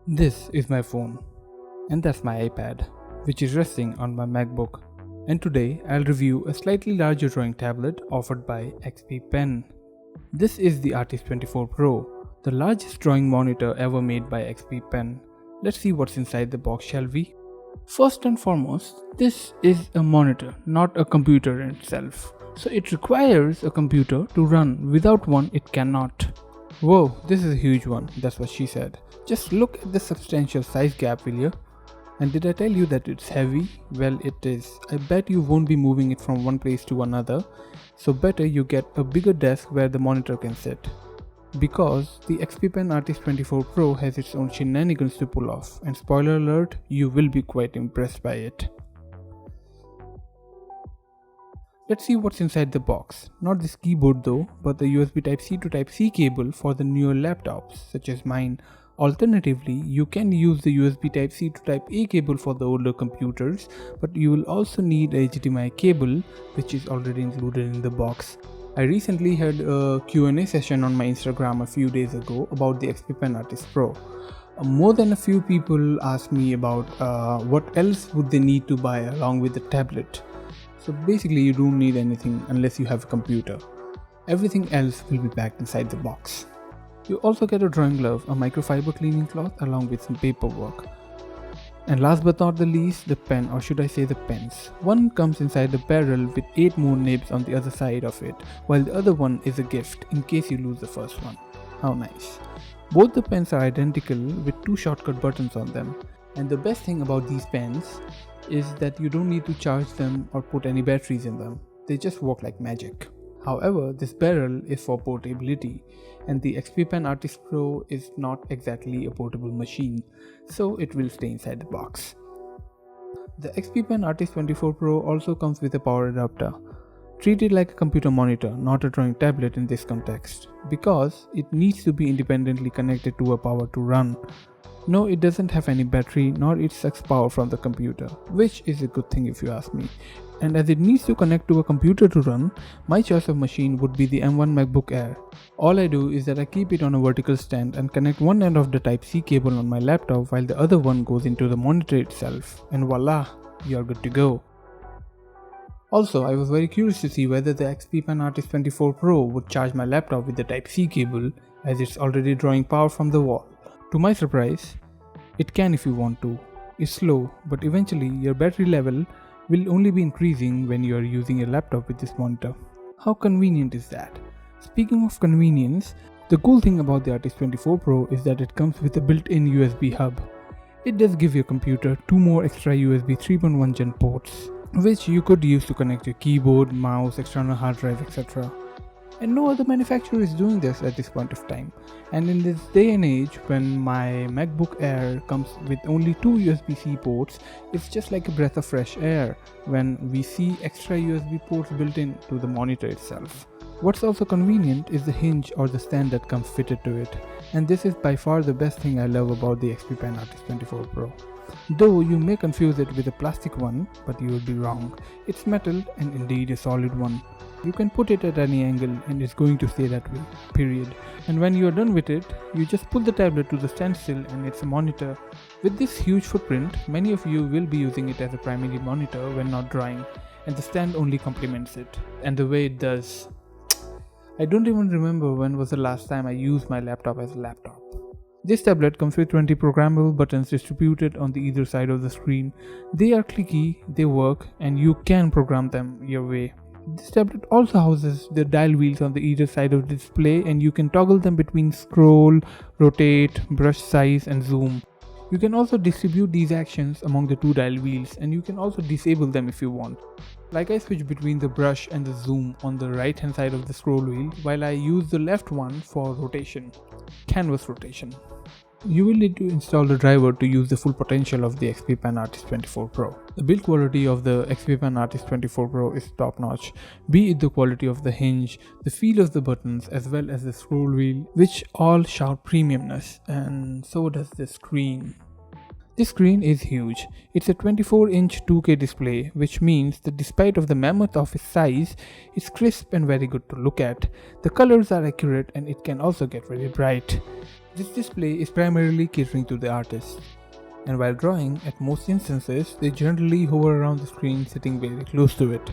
This is my phone, and that's my iPad, which is resting on my MacBook. And today I'll review a slightly larger drawing tablet offered by XP Pen. This is the Artist 24 Pro, the largest drawing monitor ever made by XP Pen. Let's see what's inside the box, shall we? First and foremost, this is a monitor, not a computer in itself. So it requires a computer to run. Without one, it cannot. Whoa, this is a huge one, that's what she said. Just look at the substantial size gap, will you? And did I tell you that it's heavy? Well, it is. I bet you won't be moving it from one place to another, so better you get a bigger desk where the monitor can sit. Because the XP Pen Artist 24 Pro has its own shenanigans to pull off, and spoiler alert, you will be quite impressed by it. Let's see what's inside the box. Not this keyboard though, but the USB Type-C to Type-C cable for the newer laptops, such as mine. Alternatively, you can use the USB Type-C to Type-A cable for the older computers, but you will also need a HDMI cable, which is already included in the box. I recently had a Q&A session on my Instagram a few days ago about the XP Pen Artist Pro. More than a few people asked me about what else would they need to buy along with the tablet. So basically you don't need anything unless you have a computer. Everything else will be packed inside the box. You also get a drawing glove, a microfiber cleaning cloth along with some paperwork. And last but not the least, the pen, or should I say the pens. One comes inside the barrel with 8 more nibs on the other side of it, while the other one is a gift in case you lose the first one. How nice. Both the pens are identical with 2 shortcut buttons on them. And the best thing about these pens is that you don't need to charge them or put any batteries in them. They just work like magic. However, this barrel is for portability, and the XP Pen Artist Pro is not exactly a portable machine, so it will stay inside the box. The XP Pen Artist 24 Pro also comes with a power adapter. Treat it like a computer monitor, not a drawing tablet in this context, because it needs to be independently connected to a power to run. No, it doesn't have any battery, nor it sucks power from the computer, which is a good thing if you ask me. And as it needs to connect to a computer to run, my choice of machine would be the M1 MacBook Air. All I do is that I keep it on a vertical stand and connect one end of the Type-C cable on my laptop while the other one goes into the monitor itself, and voila, you're good to go. Also, I was very curious to see whether the XP Pen Artist 24 Pro would charge my laptop with the Type-C cable, as it's already drawing power from the wall. To my surprise, it can if you want to. It's slow, but eventually your battery level will only be increasing when you are using your laptop with this monitor. How convenient is that? Speaking of convenience, the cool thing about the Artist 24 Pro is that it comes with a built-in USB hub. It does give your computer 2 more extra USB 3.1 Gen ports, which you could use to connect your keyboard, mouse, external hard drive, etc. And no other manufacturer is doing this at this point of time. And in this day and age, when my MacBook Air comes with only 2 USB-C ports, it's just like a breath of fresh air when we see extra USB ports built in to the monitor itself. What's also convenient is the hinge or the stand that comes fitted to it. And this is by far the best thing I love about the XP Pen Artist 24 Pro. Though you may confuse it with a plastic one, but you would be wrong. It's metal and indeed a solid one. You can put it at any angle and it's going to stay that way, period. And when you are done with it, you just pull the tablet to the standstill and it's a monitor. With this huge footprint, many of you will be using it as a primary monitor when not drawing, and the stand only complements it. And the way it does. I don't even remember when was the last time I used my laptop as a laptop. This tablet comes with 20 programmable buttons distributed on the either side of the screen. They are clicky, they work, and you can program them your way. This tablet also houses the dial wheels on the either side of the display, and you can toggle them between scroll, rotate, brush size, and zoom. You can also distribute these actions among the 2 dial wheels, and you can also disable them if you want. Like I switch between the brush and the zoom on the right hand side of the scroll wheel, while I use the left one for rotation, canvas rotation. You will need to install the driver to use the full potential of the XP Pen Artist 24 Pro. The build quality of the XP Pen Artist 24 Pro is top notch, be it the quality of the hinge, the feel of the buttons, as well as the scroll wheel, which all shout premiumness, and so does the screen. This screen is huge. It's a 24-inch 2K display, which means that despite of the mammoth of its size, it's crisp and very good to look at. The colors are accurate and it can also get very bright. This display is primarily catering to the artist. And while drawing, at most instances, they generally hover around the screen sitting very close to it.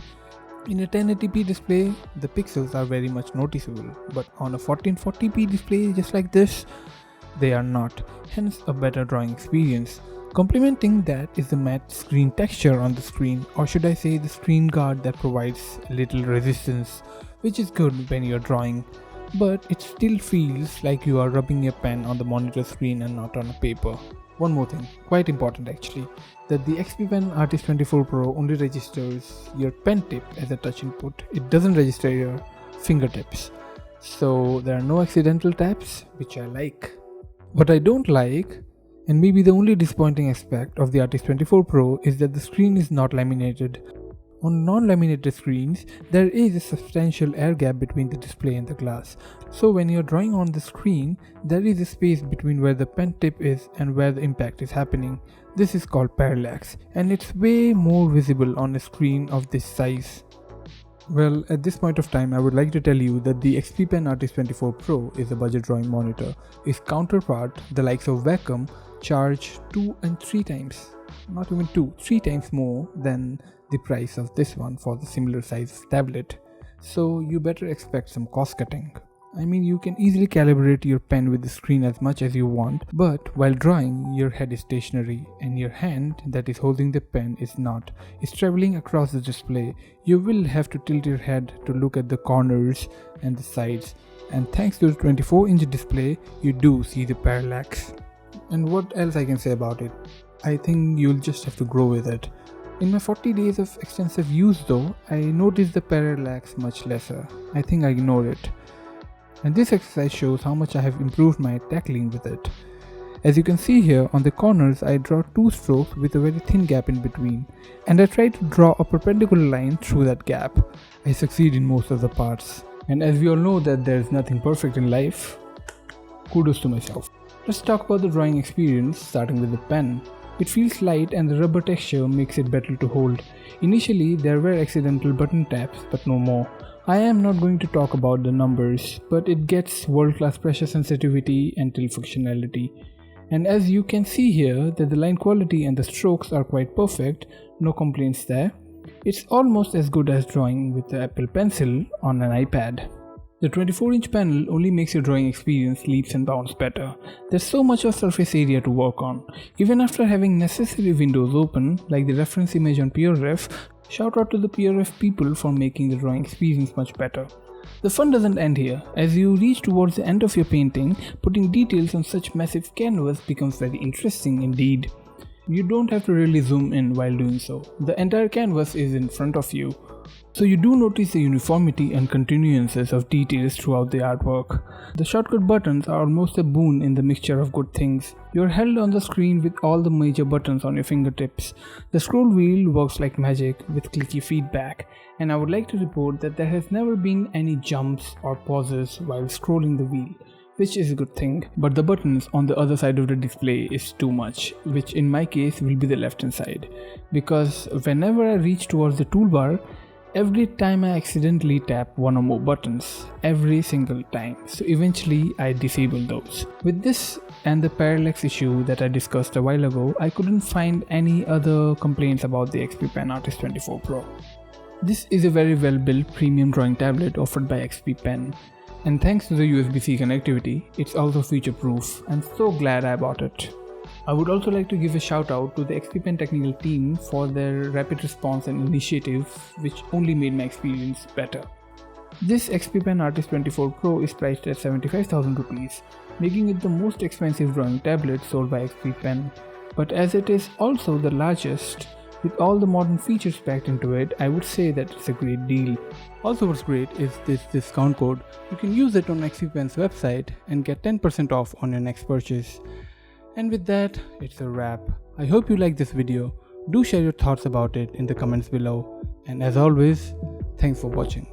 In a 1080p display, the pixels are very much noticeable, but on a 1440p display just like this, they are not, hence a better drawing experience. Complementing that is the matte screen texture on the screen, or should I say the screen guard that provides a little resistance, which is good when you're drawing, but it still feels like you are rubbing your pen on the monitor screen and not on a paper. One more thing, quite important actually, that the XP Pen Artist 24 Pro only registers your pen tip as a touch input. It doesn't register your fingertips. So there are no accidental taps, which I like. What I don't like, and maybe the only disappointing aspect of the Artist 24 Pro, is that the screen is not laminated. On non-laminated screens, there is a substantial air gap between the display and the glass. So when you're drawing on the screen, there is a space between where the pen tip is and where the impact is happening. This is called parallax, and it's way more visible on a screen of this size. Well, at this point of time, I would like to tell you that the XP Pen Artist 24 Pro is a budget drawing monitor. Its counterpart, the likes of Wacom, charge 2 and 3 times, not even 2, 3 times more than the price of this one for the similar size tablet. So you better expect some cost cutting. I mean, you can easily calibrate your pen with the screen as much as you want, but while drawing, your head is stationary and your hand that is holding the pen is not. It's traveling across the display. You will have to tilt your head to look at the corners and the sides, and thanks to the 24-inch display, you do see the parallax. And what else I can say about it? I think you'll just have to grow with it. In my 40 days of extensive use though, I noticed the parallax much lesser. I think I ignored it. And this exercise shows how much I have improved my tackling with it. As you can see here, on the corners I draw 2 strokes with a very thin gap in between, and I try to draw a perpendicular line through that gap. I succeed in most of the parts. And as we all know that there is nothing perfect in life, kudos to myself. Let's talk about the drawing experience, starting with the pen. It feels light and the rubber texture makes it better to hold. Initially there were accidental button taps, but no more. I am not going to talk about the numbers, but it gets world-class pressure sensitivity and tilt functionality. And as you can see here that the line quality and the strokes are quite perfect, no complaints there. It's almost as good as drawing with the Apple Pencil on an iPad. The 24-inch panel only makes your drawing experience leaps and bounds better. There's so much of surface area to work on. Even after having necessary windows open, like the reference image on PureRef, shout out to the PureRef people for making the drawing experience much better. The fun doesn't end here. As you reach towards the end of your painting, putting details on such massive canvas becomes very interesting indeed. You don't have to really zoom in while doing so. The entire canvas is in front of you, so you do notice the uniformity and continuances of details throughout the artwork. The shortcut buttons are almost a boon in the mixture of good things. You're held on the screen with all the major buttons on your fingertips. The scroll wheel works like magic with clicky feedback, and I would like to report that there has never been any jumps or pauses while scrolling the wheel, which is a good thing, but the buttons on the other side of the display is too much, which in my case will be the left hand side, because whenever I reach towards the toolbar, every time I accidentally tap one or more buttons, every single time, so eventually I disable those. With this and the parallax issue that I discussed a while ago, I couldn't find any other complaints about the XP Pen Artist 24 Pro. This is a very well built premium drawing tablet offered by XP Pen. And thanks to the USB-C connectivity, it's also future-proof. I'm so glad I bought it. I would also like to give a shout out to the XP Pen technical team for their rapid response and initiative, which only made my experience better. This XP Pen Artist 24 Pro is priced at 75,000 rupees, making it the most expensive drawing tablet sold by XP Pen. But as it is also the largest, with all the modern features packed into it, I would say that it's a great deal. Also what's great is this discount code. You can use it on XP Pen's website and get 10% off on your next purchase. And with that, it's a wrap. I hope you liked this video. Do share your thoughts about it in the comments below. And as always, thanks for watching.